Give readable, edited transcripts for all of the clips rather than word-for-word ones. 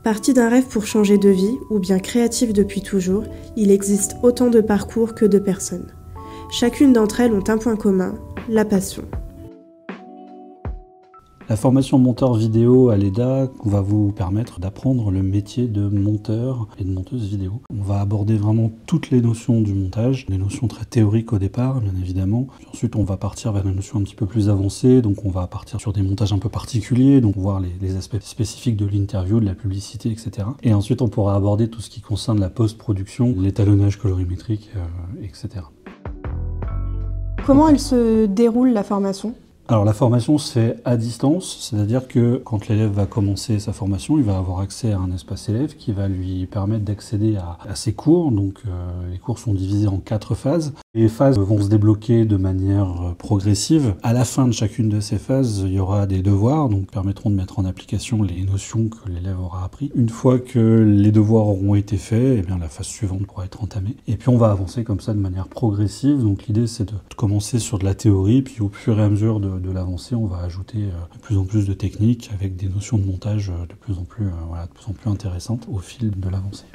Parti d'un rêve pour changer de vie, ou bien créatif depuis toujours, il existe autant de parcours que de personnes. Chacune d'entre elles ont un point commun, la passion. La formation monteur vidéo à l'EDA va vous permettre d'apprendre le métier de monteur et de monteuse vidéo. On va aborder vraiment toutes les notions du montage, des notions très théoriques au départ, bien évidemment. Puis ensuite, on va partir vers des notions un petit peu plus avancées, donc on va partir sur des montages un peu particuliers, donc voir les aspects spécifiques de l'interview, de la publicité, etc. Et ensuite, on pourra aborder tout ce qui concerne la post-production, l'étalonnage colorimétrique, etc. Comment elle se déroule la formation ? Alors la formation se fait à distance, c'est-à-dire que quand l'élève va commencer sa formation, il va avoir accès à un espace élève qui va lui permettre d'accéder à ses cours. Donc les cours sont divisés en 4 phases. Les phases vont se débloquer de manière progressive. À la fin de chacune de ces phases, il y aura des devoirs, donc permettront de mettre en application les notions que l'élève aura appris. Une fois que les devoirs auront été faits, eh bien, la phase suivante pourra être entamée. Et puis on va avancer comme ça de manière progressive. Donc l'idée c'est de commencer sur de la théorie, puis au fur et à mesure de l'avancée, on va ajouter de plus en plus de techniques avec des notions de montage de plus en plus intéressantes au fil de l'avancée.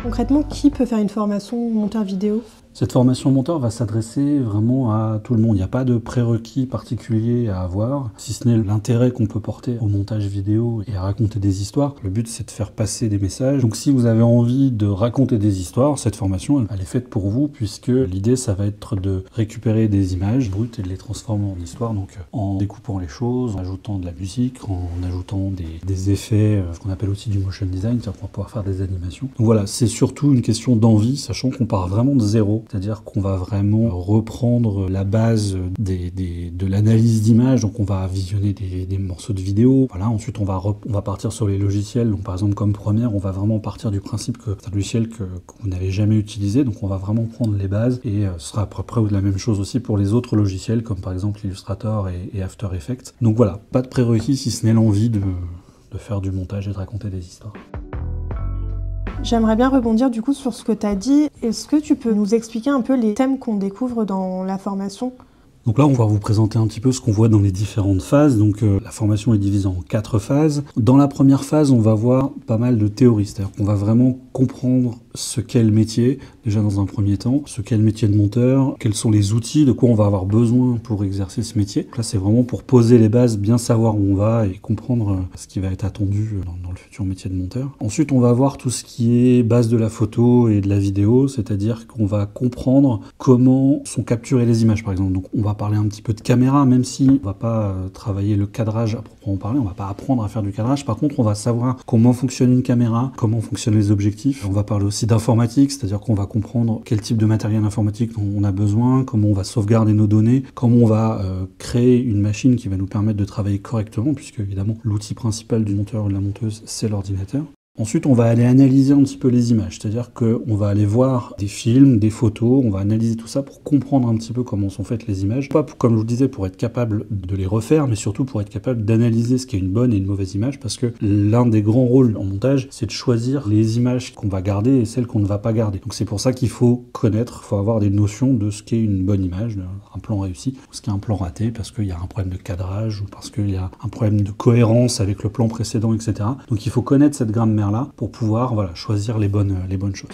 Concrètement, qui peut faire une formation monteur vidéo ? Cette formation monteur va s'adresser vraiment à tout le monde. Il n'y a pas de prérequis particulier à avoir, si ce n'est l'intérêt qu'on peut porter au montage vidéo et à raconter des histoires. Le but, c'est de faire passer des messages. Donc si vous avez envie de raconter des histoires, cette formation, elle est faite pour vous, puisque l'idée, ça va être de récupérer des images brutes et de les transformer en histoire, donc en découpant les choses, en ajoutant de la musique, en ajoutant des effets, ce qu'on appelle aussi du motion design, c'est-à-dire qu'on va pouvoir faire des animations. Donc voilà, c'est surtout une question d'envie, sachant qu'on part vraiment de zéro. C'est-à-dire qu'on va vraiment reprendre la base de l'analyse d'image, donc on va visionner des morceaux de vidéo. Voilà, ensuite on va partir sur les logiciels, donc par exemple comme Premiere, on va vraiment partir du principe que c'est un logiciel que vous n'avez jamais utilisé, donc on va vraiment prendre les bases et ce sera à peu près la même chose aussi pour les autres logiciels, comme par exemple Illustrator et After Effects. Donc voilà, pas de prérequis si ce n'est l'envie de faire du montage et de raconter des histoires. J'aimerais bien rebondir du coup sur ce que tu as dit. Est-ce que tu peux nous expliquer un peu les thèmes qu'on découvre dans la formation ? Donc là, on va vous présenter un petit peu ce qu'on voit dans les différentes phases. Donc la formation est divisée en 4 phases. Dans la première phase, on va voir pas mal de théories. C'est-à-dire qu'on va vraiment comprendre ce qu'est le métier, déjà dans un premier temps, ce qu'est le métier de monteur, quels sont les outils, de quoi on va avoir besoin pour exercer ce métier. Donc là, c'est vraiment pour poser les bases, bien savoir où on va et comprendre ce qui va être attendu dans le futur métier de monteur. Ensuite, on va voir tout ce qui est base de la photo et de la vidéo, c'est-à-dire qu'on va comprendre comment sont capturées les images, par exemple. Donc on va parler un petit peu de caméra, même si on va pas travailler le cadrage à proprement parler, on va pas apprendre à faire du cadrage. Par contre, on va savoir comment fonctionne une caméra, comment fonctionnent les objectifs. On va parler aussi d'informatique, c'est-à-dire qu'on va comprendre quel type de matériel informatique on a besoin, comment on va sauvegarder nos données, comment on va créer une machine qui va nous permettre de travailler correctement, puisque évidemment l'outil principal du monteur ou de la monteuse, c'est l'ordinateur. Ensuite, on va aller analyser un petit peu les images, c'est-à-dire qu'on va aller voir des films, des photos, on va analyser tout ça pour comprendre un petit peu comment sont faites les images. Pas, comme je vous le disais, pour être capable de les refaire, mais surtout pour être capable d'analyser ce qui est une bonne et une mauvaise image, parce que l'un des grands rôles en montage, c'est de choisir les images qu'on va garder et celles qu'on ne va pas garder. Donc c'est pour ça qu'il faut connaître, il faut avoir des notions de ce qu'est une bonne image, un plan réussi, ou ce qu'est un plan raté, parce qu'il y a un problème de cadrage, ou parce qu'il y a un problème de cohérence avec le plan précédent, etc. Donc il faut connaître cette grammaire là pour pouvoir choisir les bonnes choses.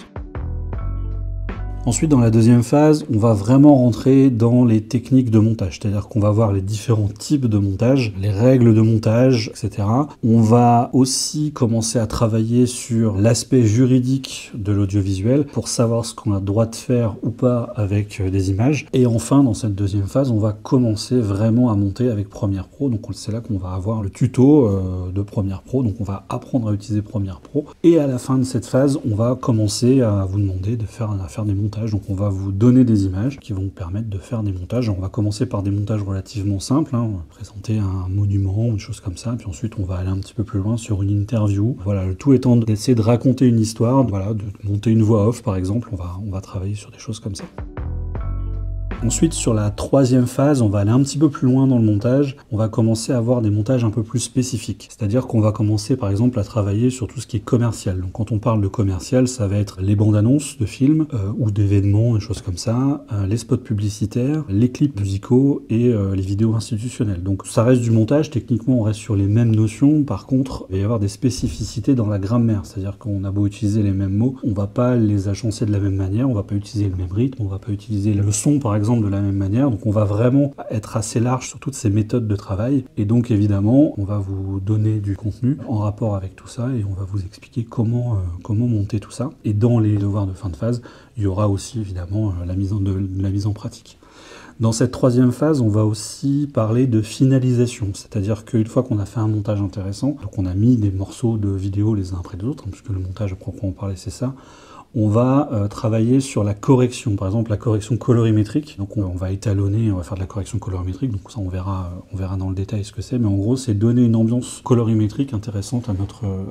Ensuite, dans la deuxième phase, on va vraiment rentrer dans les techniques de montage, c'est-à-dire qu'on va voir les différents types de montage, les règles de montage, etc. On va aussi commencer à travailler sur l'aspect juridique de l'audiovisuel pour savoir ce qu'on a le droit de faire ou pas avec des images. Et enfin, dans cette deuxième phase, on va commencer vraiment à monter avec Premiere Pro. Donc c'est là qu'on va avoir le tuto de Premiere Pro. Donc on va apprendre à utiliser Premiere Pro. Et à la fin de cette phase, on va commencer à vous demander de faire des montages. Donc on va vous donner des images qui vont vous permettre de faire des montages. On va commencer par des montages relativement simples, on va présenter un monument, une chose comme ça, puis ensuite on va aller un petit peu plus loin sur une interview. Voilà, le tout étant d'essayer de raconter une histoire, de monter une voix off par exemple, on va travailler sur des choses comme ça. Ensuite, sur la troisième phase, on va aller un petit peu plus loin dans le montage. On va commencer à avoir des montages un peu plus spécifiques. C'est-à-dire qu'on va commencer par exemple à travailler sur tout ce qui est commercial. Donc quand on parle de commercial, ça va être les bandes annonces de films ou d'événements, des choses comme ça, les spots publicitaires, les clips musicaux et les vidéos institutionnelles. Donc ça reste du montage, techniquement on reste sur les mêmes notions. Par contre, il va y avoir des spécificités dans la grammaire. C'est-à-dire qu'on a beau utiliser les mêmes mots, on va pas les agencer de la même manière, on va pas utiliser le même rythme, on va pas utiliser le son par exemple de la même manière, donc on va vraiment être assez large sur toutes ces méthodes de travail, et donc évidemment on va vous donner du contenu en rapport avec tout ça, et on va vous expliquer comment monter tout ça. Et dans les devoirs de fin de phase, il y aura aussi évidemment la mise en pratique. Dans cette troisième phase, on va aussi parler de finalisation, c'est-à-dire qu'une fois qu'on a fait un montage intéressant, donc on a mis des morceaux de vidéo les uns après les autres, puisque le montage à proprement parler c'est ça, on va travailler sur la correction, par exemple la correction colorimétrique. Donc on va étalonner, on va faire de la correction colorimétrique, donc ça on verra dans le détail ce que c'est, mais en gros c'est donner une ambiance colorimétrique intéressante à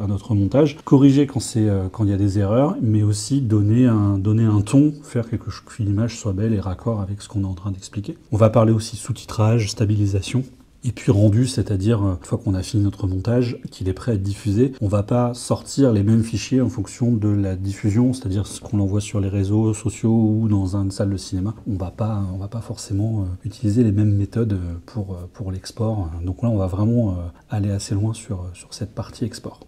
notre montage, corriger quand il y a des erreurs, mais aussi donner un ton, faire que l'image soit belle et raccord avec ce qu'on est en train d'expliquer. On va parler aussi sous-titrage, stabilisation. Et puis rendu, c'est-à-dire une fois qu'on a fini notre montage, qu'il est prêt à être diffusé, on va pas sortir les mêmes fichiers en fonction de la diffusion, c'est-à-dire ce qu'on envoie sur les réseaux sociaux ou dans une salle de cinéma. On va pas forcément utiliser les mêmes méthodes pour l'export. Donc là, on va vraiment aller assez loin sur cette partie export.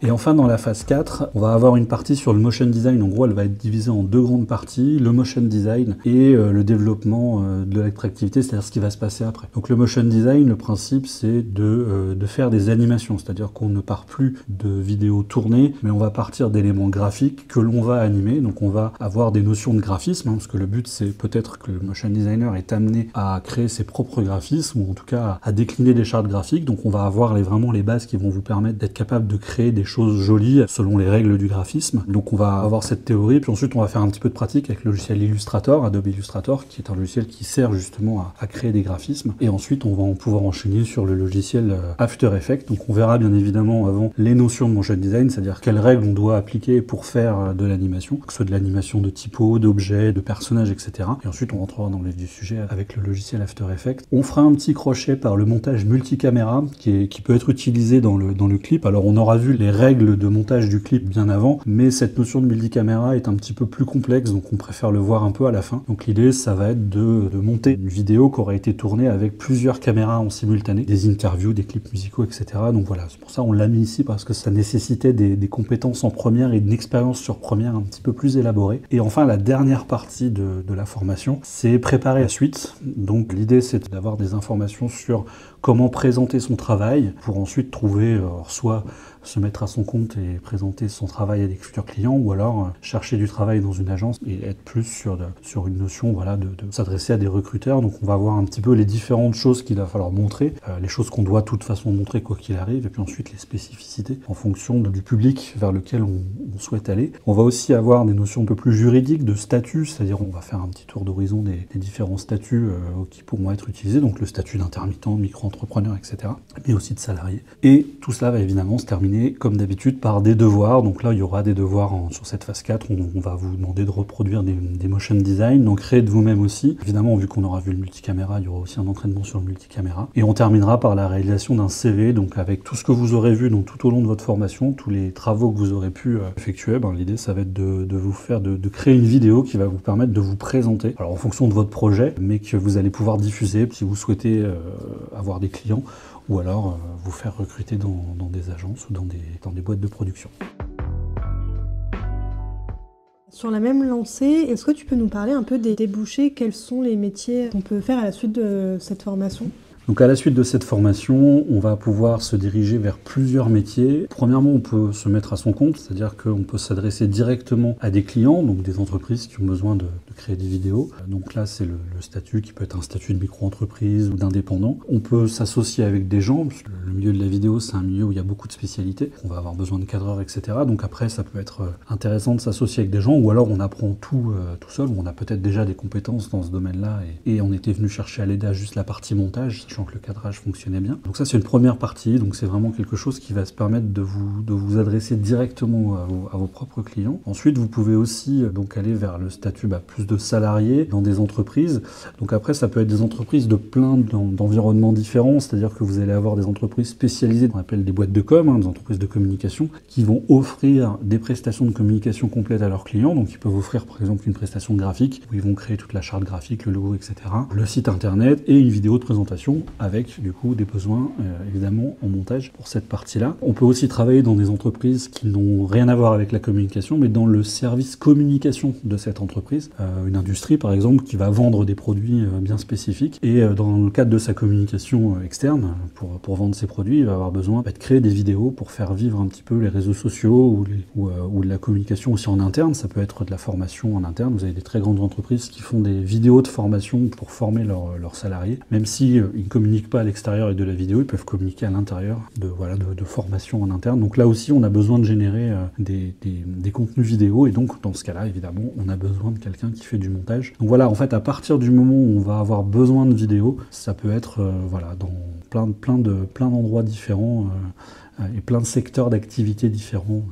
Et enfin, dans la phase 4, on va avoir une partie sur le motion design. En gros, elle va être divisée en deux grandes parties, le motion design et le développement de l'attractivité, c'est-à-dire ce qui va se passer après. Donc le motion design, le principe, c'est de faire des animations, c'est-à-dire qu'on ne part plus de vidéos tournées, mais on va partir d'éléments graphiques que l'on va animer. Donc on va avoir des notions de graphisme, parce que le but, c'est peut-être que le motion designer est amené à créer ses propres graphismes, ou en tout cas à décliner des chartes graphiques. Donc on va avoir vraiment les bases qui vont vous permettre d'être capable de créer des choses jolies selon les règles du graphisme. Donc on va avoir cette théorie, puis ensuite on va faire un petit peu de pratique avec le logiciel Illustrator, Adobe Illustrator, qui est un logiciel qui sert justement à créer des graphismes. Et ensuite on va pouvoir enchaîner sur le logiciel After Effects. Donc on verra bien évidemment avant les notions de motion design, c'est-à-dire quelles règles on doit appliquer pour faire de l'animation, que ce soit de l'animation de typos, d'objets, de personnages, etc. Et ensuite on rentrera dans le vif du sujet avec le logiciel After Effects. On fera un petit crochet par le montage multicaméra qui peut être utilisé dans le clip. Alors on aura vu les règles de montage du clip bien avant, mais cette notion de multicaméra est un petit peu plus complexe, donc on préfère le voir un peu à la fin. Donc l'idée, ça va être de monter une vidéo qui aura été tournée avec plusieurs caméras en simultané, des interviews, des clips musicaux, etc. Donc voilà, c'est pour ça on l'a mis ici, parce que ça nécessitait des compétences en première et une expérience sur première un petit peu plus élaborée. Et enfin, la dernière partie de la formation, c'est préparer la suite. Donc l'idée, c'est d'avoir des informations sur comment présenter son travail pour ensuite trouver soit se mettre à son compte et présenter son travail à des futurs clients, ou alors chercher du travail dans une agence et être plus sur une notion de s'adresser à des recruteurs. Donc on va voir un petit peu les différentes choses qu'il va falloir montrer, les choses qu'on doit de toute façon montrer quoi qu'il arrive, et puis ensuite les spécificités en fonction du public vers lequel on souhaite aller. On va aussi avoir des notions un peu plus juridiques de statut, c'est-à-dire on va faire un petit tour d'horizon des différents statuts qui pourront être utilisés, donc le statut d'intermittent, micro-entrepreneur, etc., mais aussi de salarié. Et tout cela va évidemment se terminer comme d'habitude par des devoirs. Donc là il y aura des devoirs sur cette phase 4, on va vous demander de reproduire des motion design, donc créer de vous-même aussi. Évidemment, vu qu'on aura vu le multicaméra, il y aura aussi un entraînement sur le multicaméra. Et on terminera par la réalisation d'un CV, donc avec tout ce que vous aurez vu tout au long de votre formation, tous les travaux que vous aurez pu effectuer. L'idée, ça va être de créer une vidéo qui va vous permettre de vous présenter, alors en fonction de votre projet, mais que vous allez pouvoir diffuser si vous souhaitez avoir des clients, ou alors vous faire recruter dans des agences ou dans des boîtes de production. Sur la même lancée, est-ce que tu peux nous parler un peu des débouchés? Quels sont les métiers qu'on peut faire à la suite de cette formation? Donc à la suite de cette formation, on va pouvoir se diriger vers plusieurs métiers. Premièrement, on peut se mettre à son compte, c'est-à-dire qu'on peut s'adresser directement à des clients, donc des entreprises qui ont besoin de créer des vidéos. Donc là, c'est le statut qui peut être un statut de micro-entreprise ou d'indépendant. On peut s'associer avec des gens, parce que le milieu de la vidéo, c'est un milieu où il y a beaucoup de spécialités. On va avoir besoin de cadreurs, etc. Donc après, ça peut être intéressant de s'associer avec des gens, ou alors on apprend tout seul, ou on a peut-être déjà des compétences dans ce domaine-là, et on était venu chercher à l'EDA juste la partie montage, sachant que le cadrage fonctionnait bien. Donc ça, c'est une première partie, donc c'est vraiment quelque chose qui va se permettre de vous adresser directement à vos propres clients. Ensuite, vous pouvez aussi donc aller vers le statut plus de salariés dans des entreprises. Donc après, ça peut être des entreprises de plein d'environnements différents, c'est-à-dire que vous allez avoir des entreprises spécialisées, qu'on appelle des boîtes de com, des entreprises de communication, qui vont offrir des prestations de communication complètes à leurs clients. Donc ils peuvent offrir par exemple une prestation graphique, où ils vont créer toute la charte graphique, le logo, etc. Le site internet et une vidéo de présentation avec du coup des besoins évidemment en montage pour cette partie-là. On peut aussi travailler dans des entreprises qui n'ont rien à voir avec la communication, mais dans le service communication de cette entreprise. Une industrie par exemple qui va vendre des produits bien spécifiques et dans le cadre de sa communication externe pour vendre ses produits, il va avoir besoin de créer des vidéos pour faire vivre un petit peu les réseaux sociaux ou de la communication aussi en interne. Ça peut être de la formation en interne. Vous avez des très grandes entreprises qui font des vidéos de formation pour former leurs salariés. Même si ils ne communiquent pas à l'extérieur avec de la vidéo, ils peuvent communiquer à l'intérieur de formation en interne. Donc là aussi, on a besoin de générer des contenus vidéo et donc dans ce cas-là, évidemment, on a besoin de quelqu'un qui fait du montage. Donc voilà, en fait, à partir du moment où on va avoir besoin de vidéo, ça peut être dans plein d'endroits différents et plein de secteurs d'activité différents.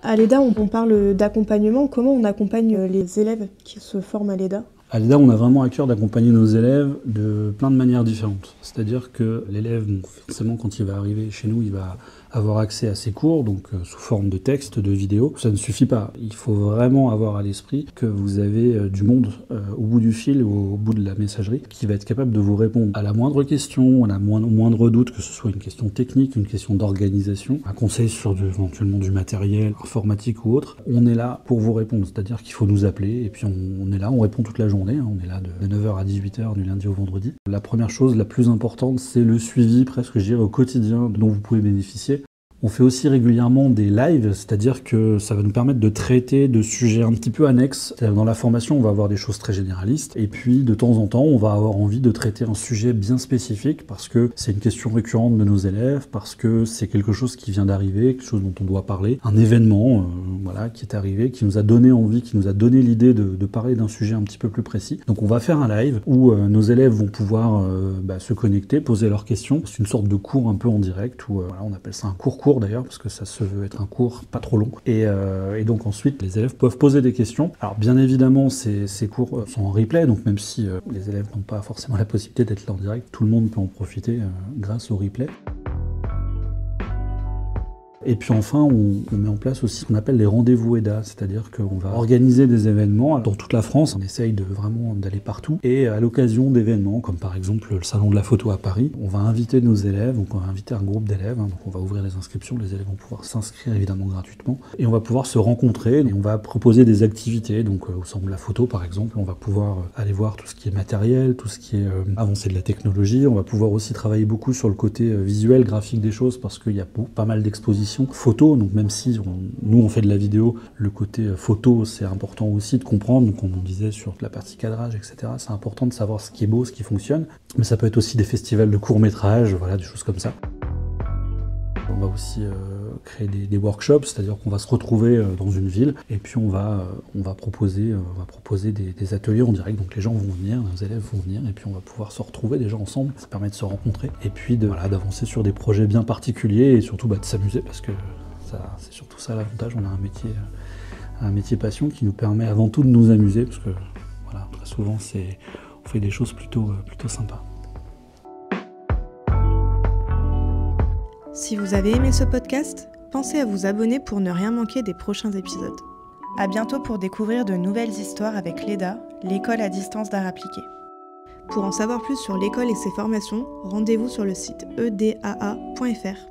À l'EDA, on parle d'accompagnement. Comment on accompagne les élèves qui se forment à l'EDA ? À l'EDA, on a vraiment à cœur d'accompagner nos élèves de plein de manières différentes. C'est-à-dire que l'élève, forcément, quand il va arriver chez nous, il va avoir accès à ses cours, donc sous forme de texte, de vidéo. Ça ne suffit pas. Il faut vraiment avoir à l'esprit que vous avez du monde au bout du fil ou au bout de la messagerie qui va être capable de vous répondre à la moindre question, à la moindre doute, que ce soit une question technique, une question d'organisation, un conseil sur éventuellement du matériel informatique ou autre. On est là pour vous répondre, c'est-à-dire qu'il faut nous appeler et puis on est là, on répond toute la journée. On est là de 9h à 18h du lundi au vendredi. La première chose, la plus importante, c'est le suivi presque, je dirais, au quotidien dont vous pouvez bénéficier. On fait aussi régulièrement des lives, c'est-à-dire que ça va nous permettre de traiter de sujets un petit peu annexes. Dans la formation, on va avoir des choses très généralistes, et puis de temps en temps, on va avoir envie de traiter un sujet bien spécifique, parce que c'est une question récurrente de nos élèves, parce que c'est quelque chose qui vient d'arriver, quelque chose dont on doit parler, un événement qui est arrivé, qui nous a donné envie, qui nous a donné l'idée de parler d'un sujet un petit peu plus précis. Donc on va faire un live où nos élèves vont pouvoir se connecter, poser leurs questions. C'est une sorte de cours un peu en direct, où on appelle ça un cours d'ailleurs, parce que ça se veut être un cours pas trop long. Et donc ensuite, les élèves peuvent poser des questions. Alors bien évidemment, ces cours sont en replay, donc même si les élèves n'ont pas forcément la possibilité d'être là en direct, tout le monde peut en profiter grâce au replay. Et puis enfin, on met en place aussi ce qu'on appelle les rendez-vous EDA, c'est-à-dire qu'on va organiser des événements dans toute la France. On essaye vraiment d'aller partout. Et à l'occasion d'événements, comme par exemple le Salon de la photo à Paris, on va inviter nos élèves, donc on va inviter un groupe d'élèves, donc on va ouvrir les inscriptions, les élèves vont pouvoir s'inscrire évidemment gratuitement, et on va pouvoir se rencontrer, et on va proposer des activités, donc au Salon de la photo par exemple, on va pouvoir aller voir tout ce qui est matériel, tout ce qui est avancé de la technologie, on va pouvoir aussi travailler beaucoup sur le côté visuel, graphique des choses, parce qu'il y a pas mal d'expositions photo, donc même si nous on fait de la vidéo, le côté photo c'est important aussi de comprendre, donc comme on disait sur la partie cadrage, etc. C'est important de savoir ce qui est beau, ce qui fonctionne, mais ça peut être aussi des festivals de courts-métrages, voilà, des choses comme ça. On va aussi créer des workshops, c'est-à-dire qu'on va se retrouver dans une ville et puis on va proposer des ateliers en direct, donc les gens vont venir, nos élèves vont venir et puis on va pouvoir se retrouver déjà ensemble, ça permet de se rencontrer et puis d'avancer sur des projets bien particuliers et surtout de s'amuser, parce que c'est surtout ça l'avantage, on a un métier passion qui nous permet avant tout de nous amuser, parce que voilà, très souvent on fait des choses plutôt sympas. Si vous avez aimé ce podcast, pensez à vous abonner pour ne rien manquer des prochains épisodes. À bientôt pour découvrir de nouvelles histoires avec l'EDA, l'école à distance d'art appliqué. Pour en savoir plus sur l'école et ses formations, rendez-vous sur le site edaa.fr.